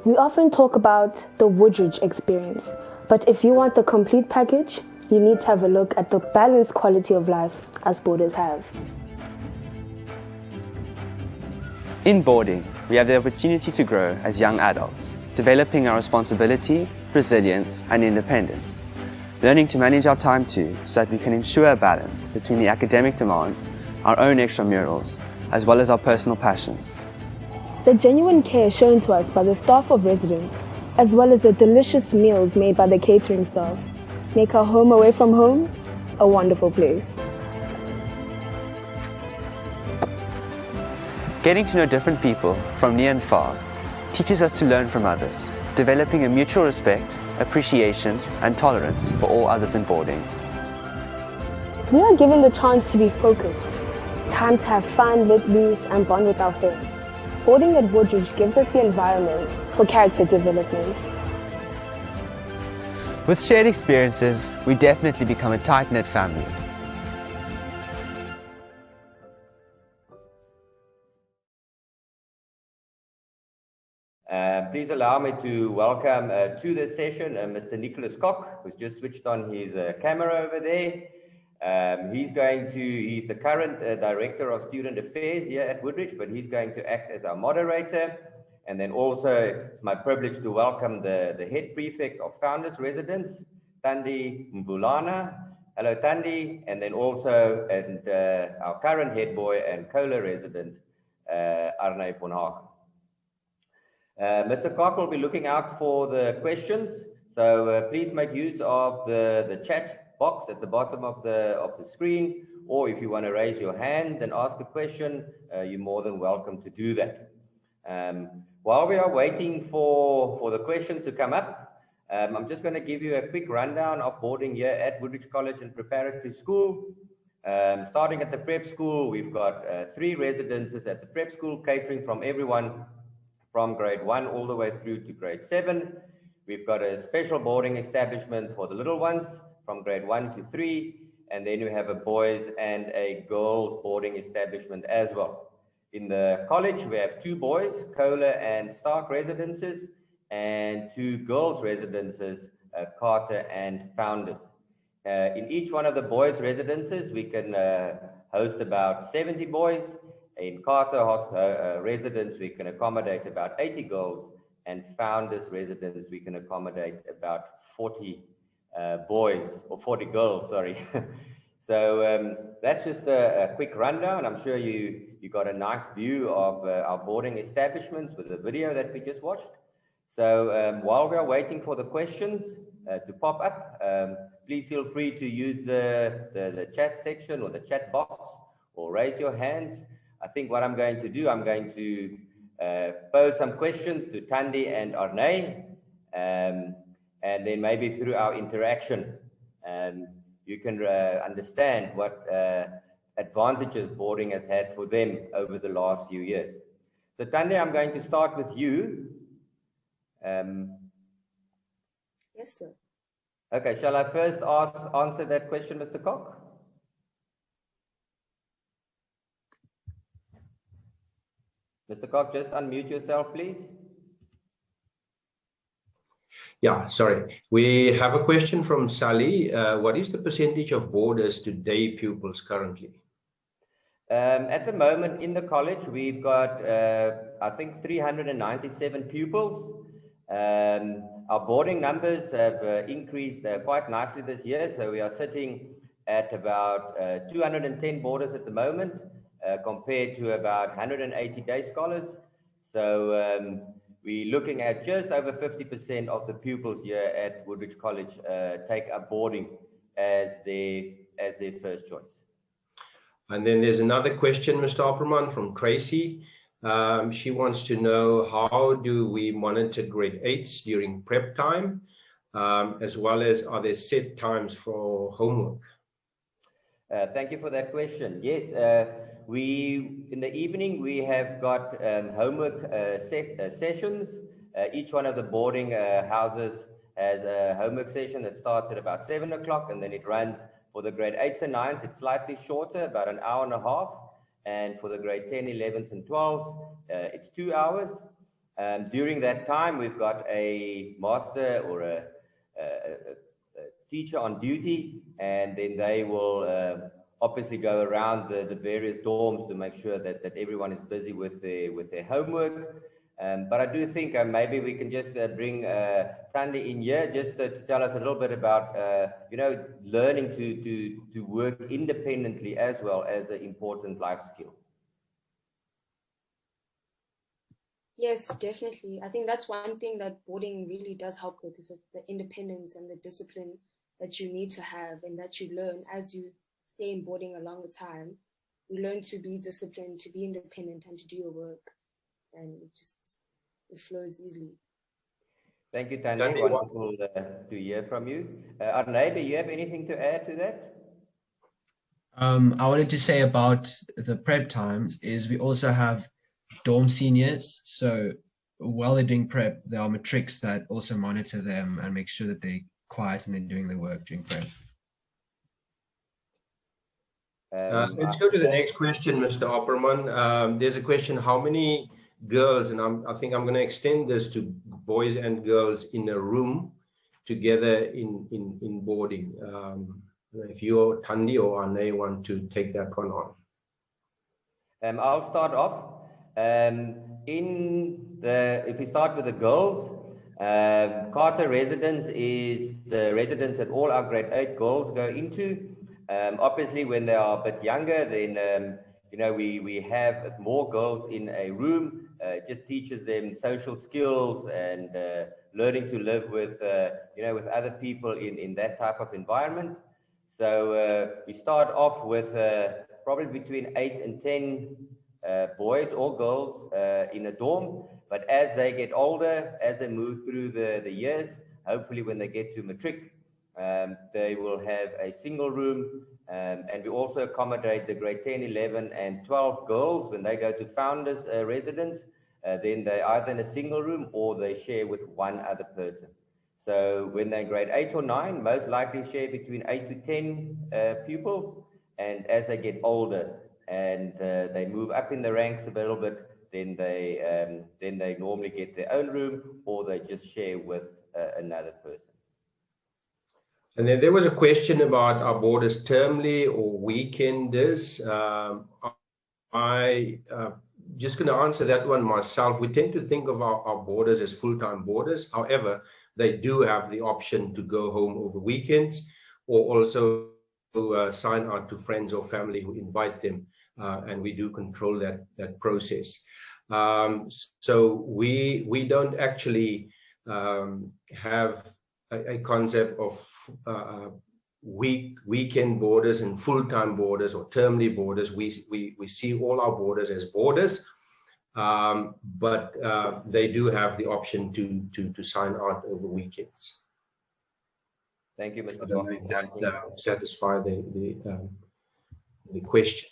We often talk about the Woodridge experience, but if you want the complete package, you need to have a look at the balanced quality of life us boarders have. In boarding, we have the opportunity to grow as young adults, developing our responsibility, resilience, and independence, learning to manage our time too so that we can ensure a balance between the academic demands, our own extramurals, as well as our personal passions. The genuine care shown to us by the staff of residence, as well as the delicious meals made by the catering staff, make our home away from home a wonderful place. Getting to know different people from near and far teaches us to learn from others, developing a mutual respect, appreciation, and tolerance for all others in boarding. We are given the chance to be focused, time to have fun, let loose, and bond with our friends. Boarding at Woodridge gives us the environment for character development. With shared experiences, we definitely become a tight-knit family. Please allow me to welcome to this session Mr. Nicholas Koch, who's just switched on his camera over there. He's the current Director of Student Affairs here at Woodridge, but he's going to act as our moderator. And then also, it's my privilege to welcome the Head Prefect of Founders Residence, Thandi Mbulana. Hello, Thandi. And then also our current head boy and Cola resident, Arne von Haag. Mr. Koch will be looking out for the questions, so please make use of the chat box at the bottom of the screen, or if you want to raise your hand and ask a question, you're more than welcome to do that. While we are waiting for the questions to come up, I'm just going to give you a quick rundown of boarding here at Woodridge College and Preparatory School. Starting at the prep school, we've got 3 residences at the prep school, catering from everyone from grade 1 all the way through to grade 7. We've got a special boarding establishment for the little ones from grade 1 to 3, and then we have a boys and a girls boarding establishment as well. In the college, we have 2 boys, Cola and Stark residences, and 2 girls residences, Carter and Founders. In each one of the boys residences, we can host about 70 boys. In Carter residence, we can accommodate about 80 girls, and Founders residence, we can accommodate about 40 boys, or 40 girls, sorry. So that's just a quick rundown. I'm sure you got a nice view of our boarding establishments with the video that we just watched. So while we are waiting for the questions to pop up, please feel free to use the chat section or the chat box, or raise your hands. I think what I'm going to do, I'm going to pose some questions to Thandi and Arne, and then maybe through our interaction, you can understand what advantages boarding has had for them over the last few years. So Thandi, I'm going to start with you. Yes, sir. Okay, shall I first answer that question, Mr. Koch? Mr. Koch, just unmute yourself, please. Yeah, sorry. We have a question from Sally. What is the percentage of boarders to day pupils currently? At the moment in the college, we've got, I think, 397 pupils. Our boarding numbers have increased quite nicely this year. So we are sitting at about 210 boarders at the moment, compared to about 180 day scholars. So we're looking at just over 50% of the pupils here at Woodridge College take up boarding as their first choice. And then there's another question, Mr. Opperman, from Tracy. She wants to know, how do we monitor grade 8s during prep time, as well as are there set times for homework? Thank you for that question. Yes, in the evening, we have got homework sessions. Each one of the boarding houses has a homework session that starts at about 7 o'clock, and then it runs for the grade 8s and 9s. It's slightly shorter, about an hour and a half. And for the grade 10, 11s, and 12s, it's 2 hours. During that time, we've got a master or a teacher on duty, and then they will obviously go around the various dorms to make sure that everyone is busy with their homework. But I do think maybe we can just bring Thandi in here just to tell us a little bit about, learning to work independently as well as an important life skill. Yes, definitely. I think that's one thing that boarding really does help with, is the independence and the discipline that you need to have and that you learn as you stay in boarding a longer time. You learn to be disciplined, to be independent, and to do your work. And it flows easily. Thank you, Thandi. Wonderful to hear from you. Arne, do you have anything to add to that? I wanted to say about the prep times is we also have dorm seniors. So while they're doing prep, there are matrics that also monitor them and make sure that they're quiet and they're doing their work during prep. Let's go to the next question, Mr. Opperman. There's a question, how many girls, and I think I'm going to extend this to boys and girls in a room together in boarding. If you or Thandi or Arne want to take that one on. I'll start off. If we start with the girls, Carter residence is the residence that all our grade 8 girls go into. Obviously, when they are a bit younger, then we have more girls in a room. It just teaches them social skills and learning to live with with other people in that type of environment. So we start off with probably between 8 and 10 boys or girls in a dorm. But as they get older, as they move through the years, hopefully when they get to matric, they will have a single room. And we also accommodate the grade 10, 11, and 12 girls when they go to founders residence. Then they're either in a single room or they share with one other person. So when they're grade 8 or 9, most likely share between 8 to 10 pupils. And as they get older and they move up in the ranks a little bit, then they normally get their own room or they just share with another person. And then there was a question about our boarders termly or weekenders. I just going to answer that one myself. We tend to think of our boarders as full-time boarders. However, they do have the option to go home over weekends or also to sign out to friends or family who invite them. And we do control that process. So we don't actually have a concept of weekend boarders and full-time boarders or termly boarders. We see all our boarders as boarders, but they do have the option to sign out over weekends. Thank you, Mr. That satisfy the question.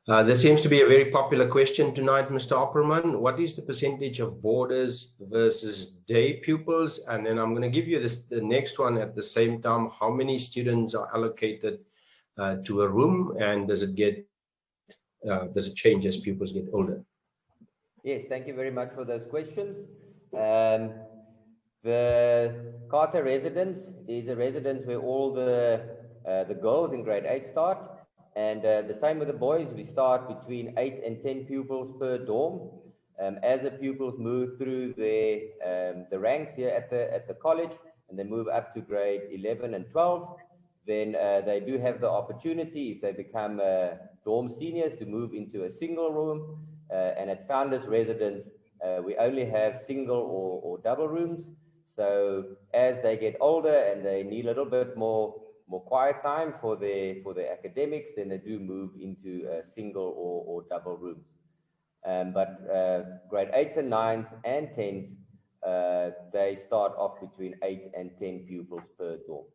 There seems to be a very popular question tonight, Mr. Opperman. What is the percentage of boarders versus day pupils? And then I'm going to give you the next one at the same time. How many students are allocated to a room, and does it change as pupils get older? Yes, thank you very much for those questions. The Carter residence is a residence where all the girls in grade 8 start. And the same with the boys, we start between 8 and 10 pupils per dorm. As the pupils move through the ranks here at the college, and they move up to grade 11 and 12, then they do have the opportunity, if they become dorm seniors, to move into a single room. And at Founders Residence, we only have single or double rooms. So as they get older and they need a little bit more quiet time for their academics, then they do move into single or double rooms. But grade 8s and 9s and 10s, they start off between 8 and 10 pupils per dorm.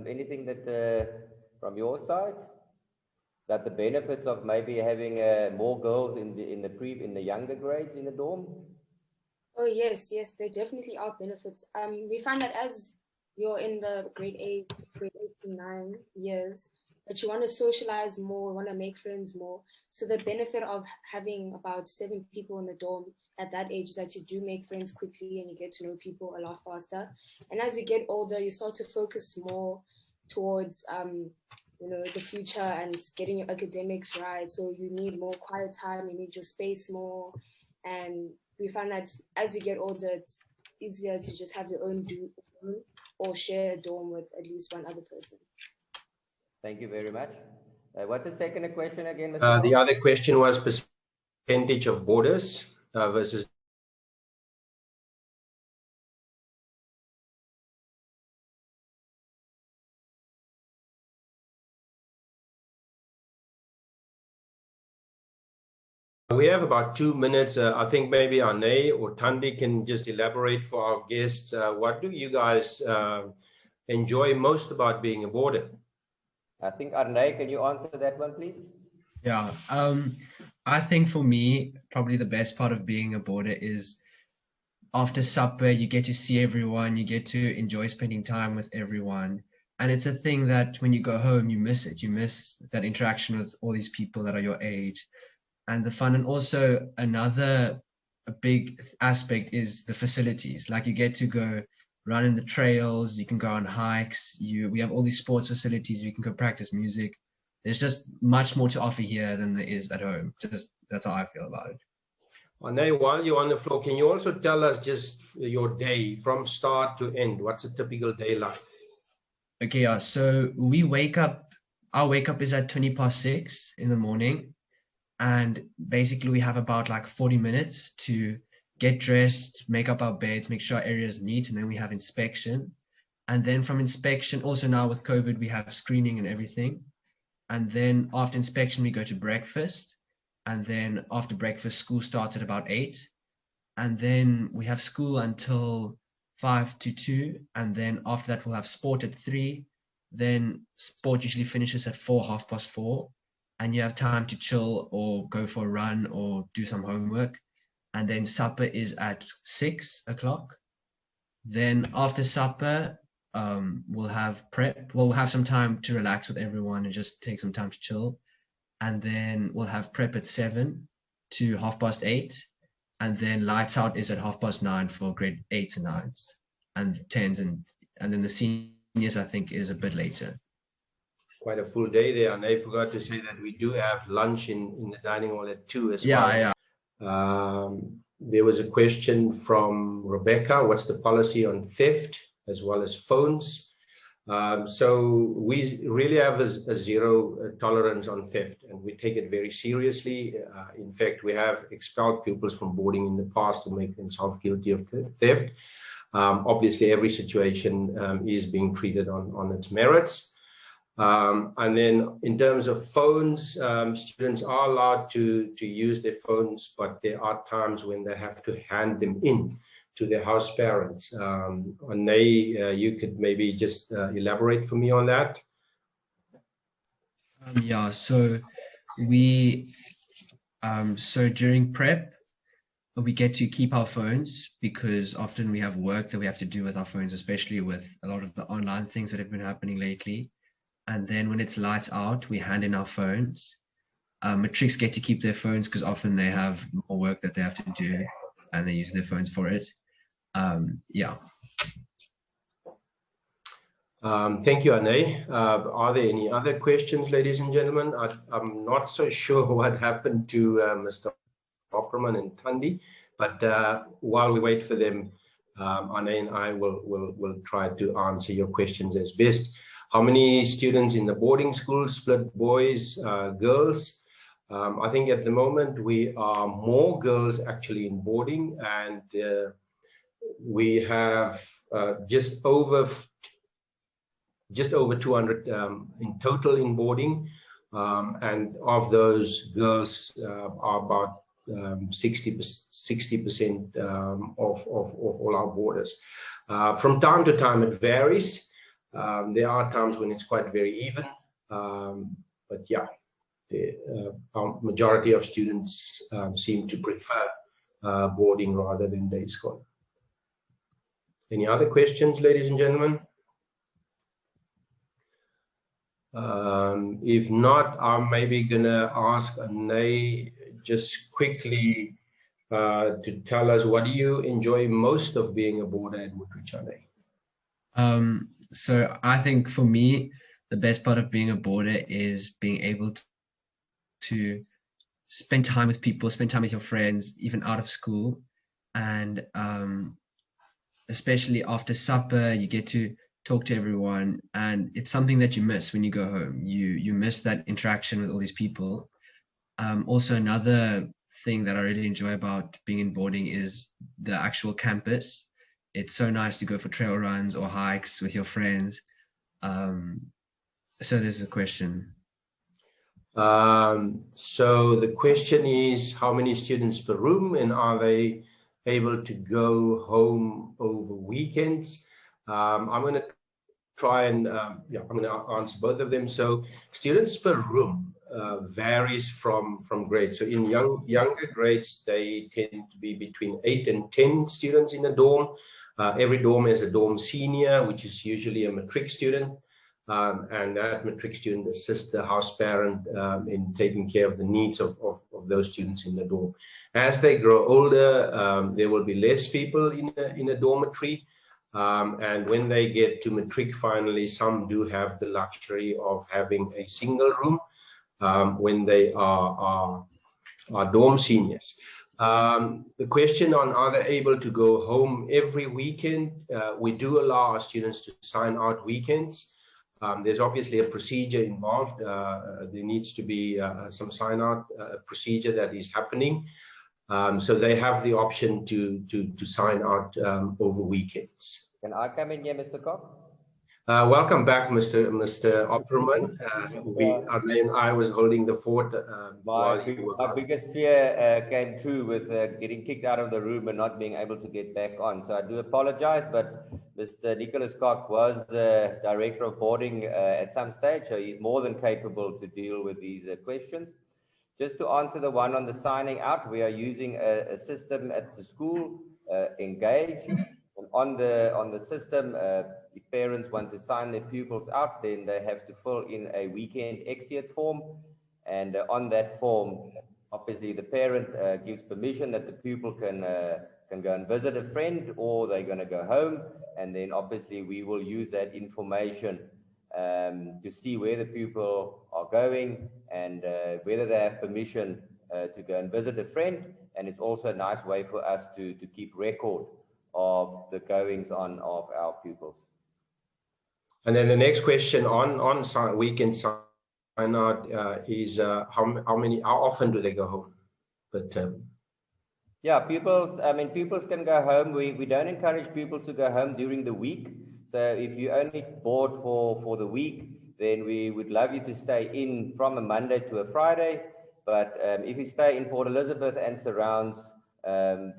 Anything that from your side, that the benefits of maybe having more girls in the younger grades in the dorm? Oh yes, there definitely are benefits. We find that as you're in the grade 8 to 9 years, but you want to socialize more, want to make friends more. So the benefit of having about 7 people in the dorm at that age is that you do make friends quickly and you get to know people a lot faster. And as you get older, you start to focus more towards the future and getting your academics right. So you need more quiet time, you need your space more. And we find that as you get older, it's easier to just have your own dorm or share a dorm with at least one other person. Thank you very much. What's the second question again, Mr. The Bell? other question was percentage of boarders versus. We have about 2 minutes. I think maybe Ane or Tandi can just elaborate for our guests. What do you guys enjoy most about being a boarder? I think Arnay, can you answer that one, please? Yeah, I think for me, probably the best part of being a boarder is after supper, you get to see everyone, you get to enjoy spending time with everyone. And it's a thing that when you go home, you miss it. You miss that interaction with all these people that are your age and the fun. And also a big aspect is the facilities. Like you get to go run in the trails, you can go on hikes, we have all these sports facilities, you can go practice music. There's just much more to offer here than there is at home. Just that's how I feel about it. Ane, while you're on the floor, can you also tell us just your day from start to end? What's a typical day like? Okay, yeah. So our wake up is at 6:20 in the morning. And basically we have about like 40 minutes to get dressed, make up our beds, make sure our area is neat. And then we have inspection. And then from inspection, also now with COVID, we have screening and everything. And then after inspection, we go to breakfast. And then after breakfast, school starts at about 8. And then we have school until 5 to 2. And then after that, we'll have sport at 3. Then sport usually finishes at 4, 4:30. And you have time to chill or go for a run or do some homework. And then supper is at 6 o'clock. Then after supper, we'll have prep. We'll have some time to relax with everyone and just take some time to chill. And then we'll have prep at 7 to 8:30. And then lights out is at 9:30 for grade 8s and 9s and 10s. And then the seniors, I think, is a bit later. Quite a full day there. And I forgot to say that we do have lunch in the dining hall at 2 as well. Yeah. There was a question from Rebecca. What's the policy on theft as well as phones? So we really have a zero tolerance on theft, and we take it very seriously. In fact, we have expelled pupils from boarding in the past to make themselves guilty of theft. Obviously, every situation is being treated on its merits. And then in terms of phones, students are allowed to use their phones, but there are times when they have to hand them in to their house parents. Ane, you could maybe just elaborate for me on that. Yeah, so so during prep, we get to keep our phones because often we have work that we have to do with our phones, especially with a lot of the online things that have been happening lately. And then when it's lights out, we hand in our phones. Matrics get to keep their phones because often they have more work that they have to do and they use their phones for it. Yeah. Thank you, Ane. Are there any other questions, ladies and gentlemen? I'm not so sure what happened to Mr. Opperman and Tandi, but while we wait for them, Ane and I will try to answer your questions as best. How many students in the boarding school, split boys, girls? I think at the moment we are more girls actually in boarding, and we have just over 200 in total in boarding, and of those girls are about 60% of all our boarders. From time to time it varies. There are times when it's quite very even, but yeah, the majority of students seem to prefer boarding rather than day school. Any other questions, ladies and gentlemen? If not, I'm maybe gonna ask Anay just quickly to tell us, what do you enjoy most of being a boarder at Woodridge, Anay? So I think for me, the best part of being a boarder is being able to spend time with people, spend time with your friends, even out of school. And especially after supper, you get to talk to everyone, and it's something that you miss when you go home. You miss that interaction with all these people. Also, another thing that I really enjoy about being in boarding is the actual campus. It's so nice to go for trail runs or hikes with your friends. So there's a question. So the question is, how many students per room, and are they able to go home over weekends? I'm going to try and I'm going to answer both of them. So students per room varies from grade. So in younger grades, they tend to be between 8 and 10 students in a dorm. Every dorm has a dorm senior, which is usually a matric student. And that matric student assists the house parent in taking care of the needs of those students in the dorm. As they grow older, there will be less people in a dormitory. And when they get to matric, finally, some do have the luxury of having a single room when they are dorm seniors. The question on are they able to go home every weekend? We do allow our students to sign out weekends. There's obviously a procedure involved. There needs to be some sign-out procedure that is happening. So they have the option to sign out over weekends. Can I come in here, Mr. Cox? Welcome back, Mr. Opperman. I was holding the fort. My biggest fear came true with getting kicked out of the room and not being able to get back on. So I do apologize, but Mr. Nicholas Koch was the director of boarding at some stage, so he's more than capable to deal with these questions. Just to answer the one on the signing out, we are using a system at the school, Engage. And on the system, if parents want to sign their pupils out, then they have to fill in a weekend exit form. And on that form, obviously the parent gives permission that the pupil can go and visit a friend, or they're going to go home. And then obviously we will use that information to see where the pupil are going and whether they have permission to go and visit a friend. And it's also a nice way for us to keep record of the goings on of our pupils. And then the next question on weekend sign out is how often do they go home? But yeah, pupils can go home. We don't encourage pupils to go home during the week. So if you only board for the week, then we would love you to stay in from a Monday to a Friday. But if you stay in Port Elizabeth and surrounds,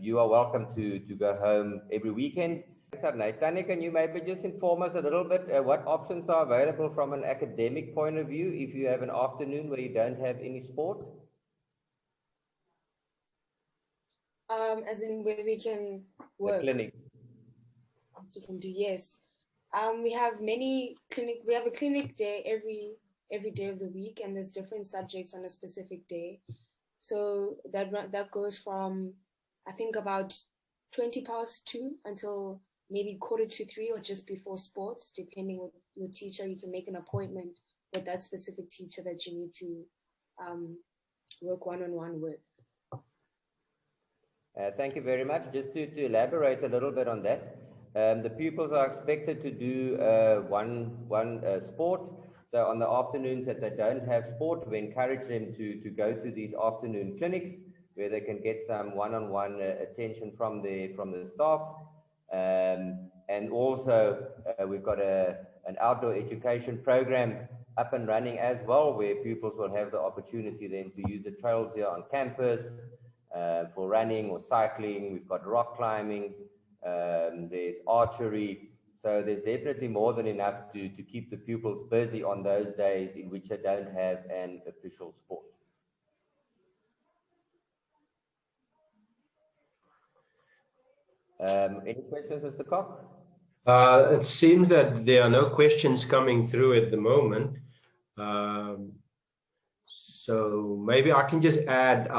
you are welcome to go home every weekend. Tanya, can you maybe just inform us a little bit what options are available from an academic point of view if you have an afternoon where you don't have any sport? As in where we can work. The clinic. You can do, yes. We have we have a clinic day every day of the week, and there's different subjects on a specific day. So that goes from, I think, about 2:20 until maybe 2:45 or just before sports, depending on your teacher. You can make an appointment with that specific teacher that you need to work one-on-one with. Thank you very much. Just to elaborate a little bit on that, the pupils are expected to do one sport. So on the afternoons that they don't have sport, we encourage them to go to these afternoon clinics where they can get some one-on-one attention from the staff. And also we've got an outdoor education program up and running as well, where pupils will have the opportunity then to use the trails here on campus for running or cycling. We've got rock climbing, there's archery. So there's definitely more than enough to keep the pupils busy on those days in which they don't have an official sport. Any questions, Mr. Koch? It seems that there are no questions coming through at the moment. So maybe I can just add,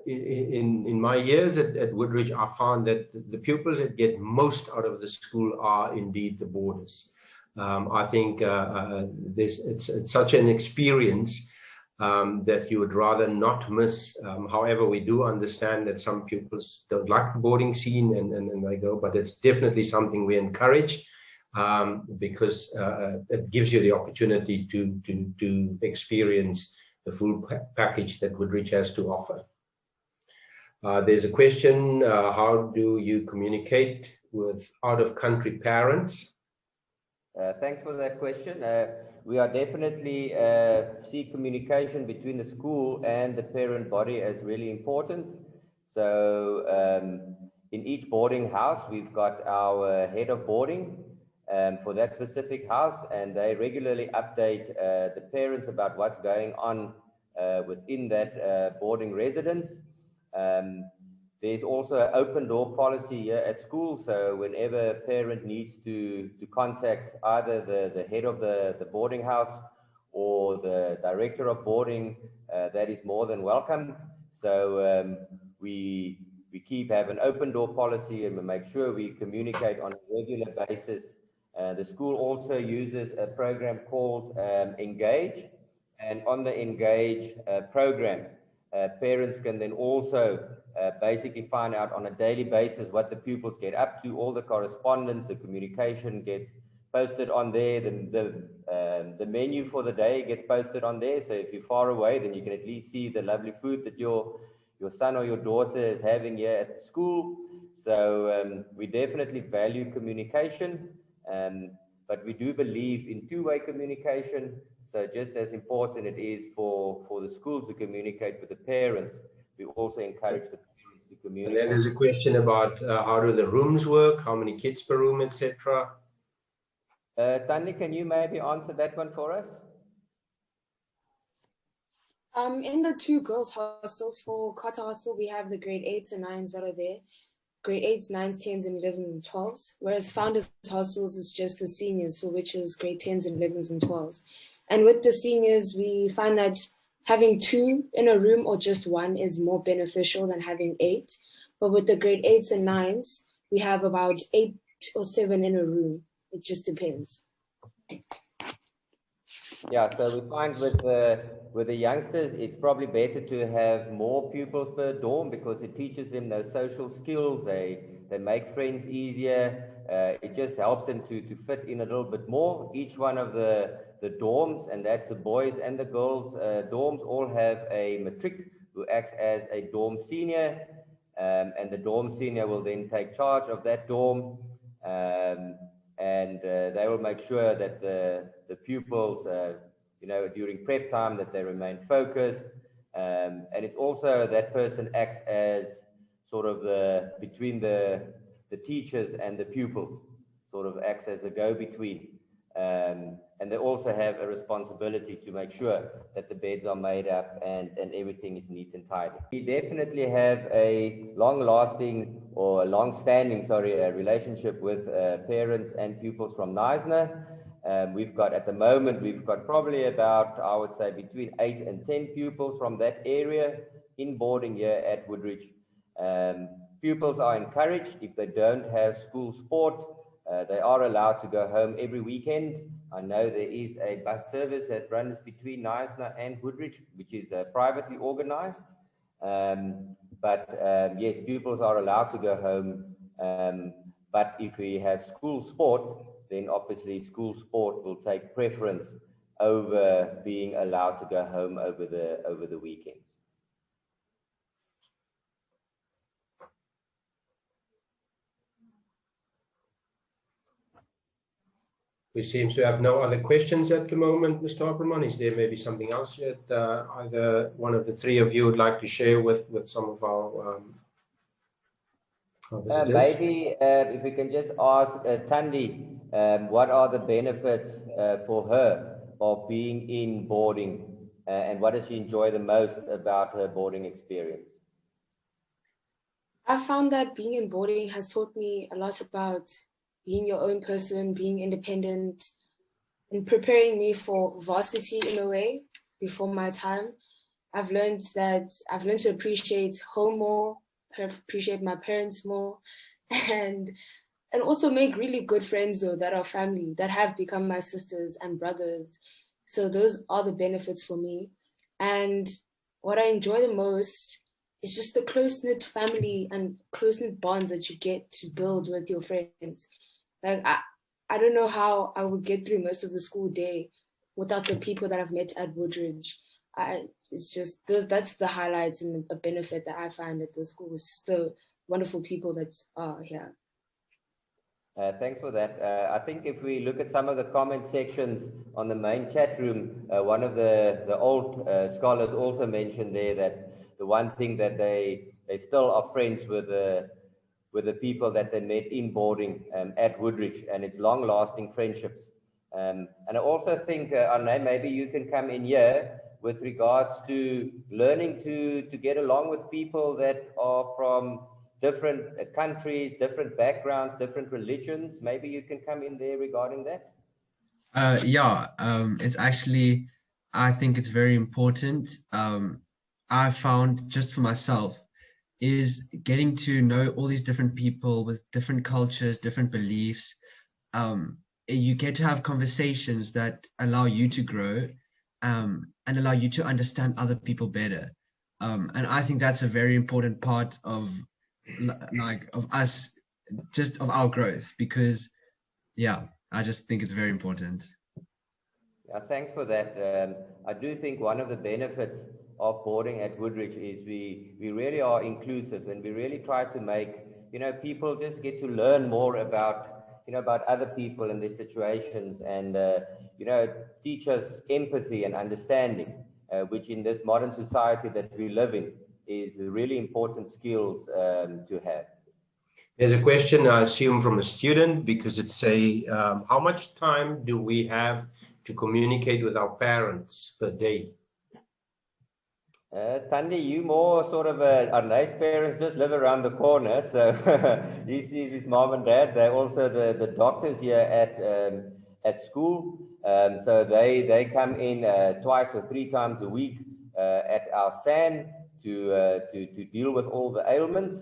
in my years at Woodridge, I found that the pupils that get most out of the school are indeed the boarders. I think it's such an experience that you would rather not miss. However, we do understand that some pupils don't like the boarding scene and they go, but it's definitely something we encourage because it gives you the opportunity to experience the full package that Woodridge has to offer. There's a question, how do you communicate with out-of-country parents? Thanks for that question. We are definitely see communication between the school and the parent body as really important. So in each boarding house, we've got our head of boarding for that specific house, and they regularly update the parents about what's going on within that boarding residence. There's also an open door policy here at school, so whenever a parent needs to contact either the head of the boarding house or the director of boarding, that is more than welcome. So we have an open door policy, and we make sure we communicate on a regular basis. The school also uses a program called Engage, and on the Engage program, parents can then also basically find out on a daily basis what the pupils get up to. All the correspondence, the communication gets posted on there. The menu for the day gets posted on there. So if you're far away, then you can at least see the lovely food that your son or your daughter is having here at the school. So we definitely value communication, but we do believe in two-way communication. So just as important it is for the school to communicate with the parents, we also encourage the parents to communicate. And then there's a question about how do the rooms work, how many kids per room, etc. Tandy, can you maybe answer that one for us? In the two girls' hostels for Carter Hostel, we have the grade 8s and 9s that are there. Grade 8s, 9s, 10s, and 11s and 12s. Whereas Founders Hostels is just the seniors, so which is grade 10s and 11s and 12s. And with the seniors, we find that having 2 in a room or just 1 is more beneficial than having 8. But with the grade 8s and 9s, we have about 8 or 7 in a room. It just depends. Yeah, so we find with the youngsters, it's probably better to have more pupils per dorm because it teaches them those social skills. They make friends easier. It just helps them to fit in a little bit more. Each one of the dorms, and that's the boys and the girls dorms, all have a matric who acts as a dorm senior, and the dorm senior will then take charge of that dorm, and they will make sure that the pupils, during prep time, that they remain focused, and it's also that person acts as sort of between the teachers and the pupils, sort of acts as a go-between. And they also have a responsibility to make sure that the beds are made up and everything is neat and tidy. We definitely have a long-standing relationship with parents and pupils from Neisner. At the moment, we've got probably about, I would say, between 8 and 10 pupils from that area in boarding here at Woodridge. Pupils are encouraged, if they don't have school sport, they are allowed to go home every weekend. I know there is a bus service that runs between Neisner and Woodridge, which is privately organized. Yes, pupils are allowed to go home. But if we have school sport, then obviously school sport will take preference over being allowed to go home over the weekends. We seem to have no other questions at the moment, Mr. Opperman. Is there maybe something else that either one of the three of you would like to share with some of our visitors? Maybe if we can just ask Tandy, what are the benefits for her of being in boarding, and what does she enjoy the most about her boarding experience? I found that being in boarding has taught me a lot about being your own person, being independent, in preparing me for varsity in a way before my time. I've learned to appreciate home more, appreciate my parents more, and also make really good friends though that are family, that have become my sisters and brothers. So those are the benefits for me. And what I enjoy the most is just the close-knit family and close-knit bonds that you get to build with your friends. Like I don't know how I would get through most of the school day without the people that I've met at Woodridge. It's just that's the highlights and the benefit that I find at the school. It's just the wonderful people that are here. Thanks for that. I think if we look at some of the comment sections on the main chat room, one of the old scholars also mentioned there that the one thing that they still are friends with the people that they met in boarding at Woodridge, and it's long-lasting friendships. And I also think, Arne, maybe you can come in here with regards to learning to get along with people that are from different countries, different backgrounds, different religions. Maybe you can come in there regarding that. It's actually, I think it's very important. I found just for myself is getting to know all these different people with different cultures, different beliefs. You get to have conversations that allow you to grow and allow you to understand other people better. And I think that's a very important part of us, just of our growth, because I just think it's very important. Yeah, thanks for that. I do think one of the benefits of boarding at Woodridge is we really are inclusive, and we really try to make, people just get to learn more about other people and their situations, and teach us empathy and understanding, which in this modern society that we live in is really important skills to have. There's a question, I assume, from a student, because it's how much time do we have to communicate with our parents per day? Thandi, you more sort of our nice parents just live around the corner, so he sees his mom and dad. They're also the doctors here at school, so they come in twice or three times a week at our SAN to deal with all the ailments.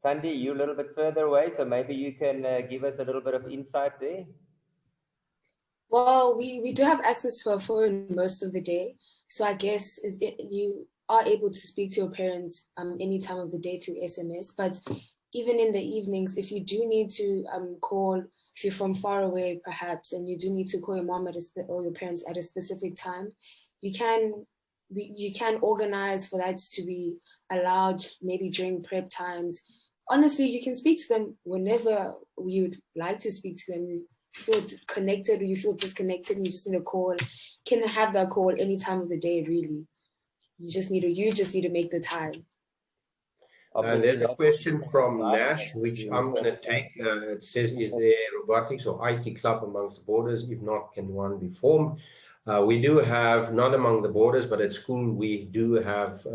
Thandi, you're a little bit further away, so maybe you can give us a little bit of insight there. Well, we do have access to our phone most of the day. So I guess you are able to speak to your parents any time of the day through SMS. But even in the evenings, if you do need to call, if you're from far away perhaps, and you do need to call your mom or your parents at a specific time, you can organize for that to be allowed, maybe during prep times. Honestly, you can speak to them whenever you'd like to speak to them. Feel connected or you feel disconnected and you just need a call, can have that call any time of the day, really. You just need to make the time. There's a question from Nash, which I'm going to take. It says, is there robotics or IT club amongst the boarders? If not, can one be formed? We do have, not among the boarders, but at school, we do have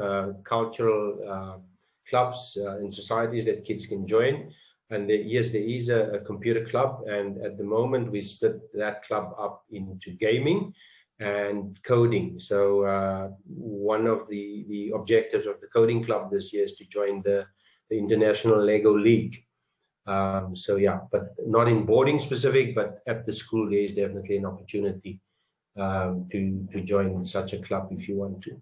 cultural clubs and societies that kids can join. And yes, there is a computer club, and at the moment we split that club up into gaming and coding. So one of the objectives of the coding club this year is to join the International Lego League. So yeah, but not in boarding specific, but at the school there is definitely an opportunity to join such a club if you want to.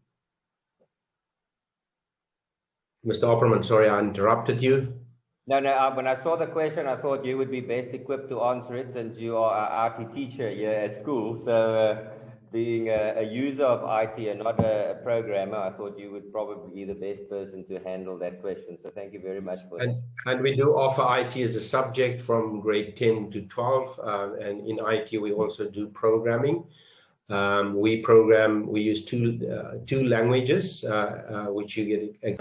Mr. Opperman, sorry, I interrupted you. No, when I saw the question, I thought you would be best equipped to answer it since you are our IT teacher here at school. So being a user of IT and not a programmer, I thought you would probably be the best person to handle that question. So thank you very much for that. And we do offer IT as a subject from grade 10 to 12. And in IT, we also do programming. We use two languages, which you get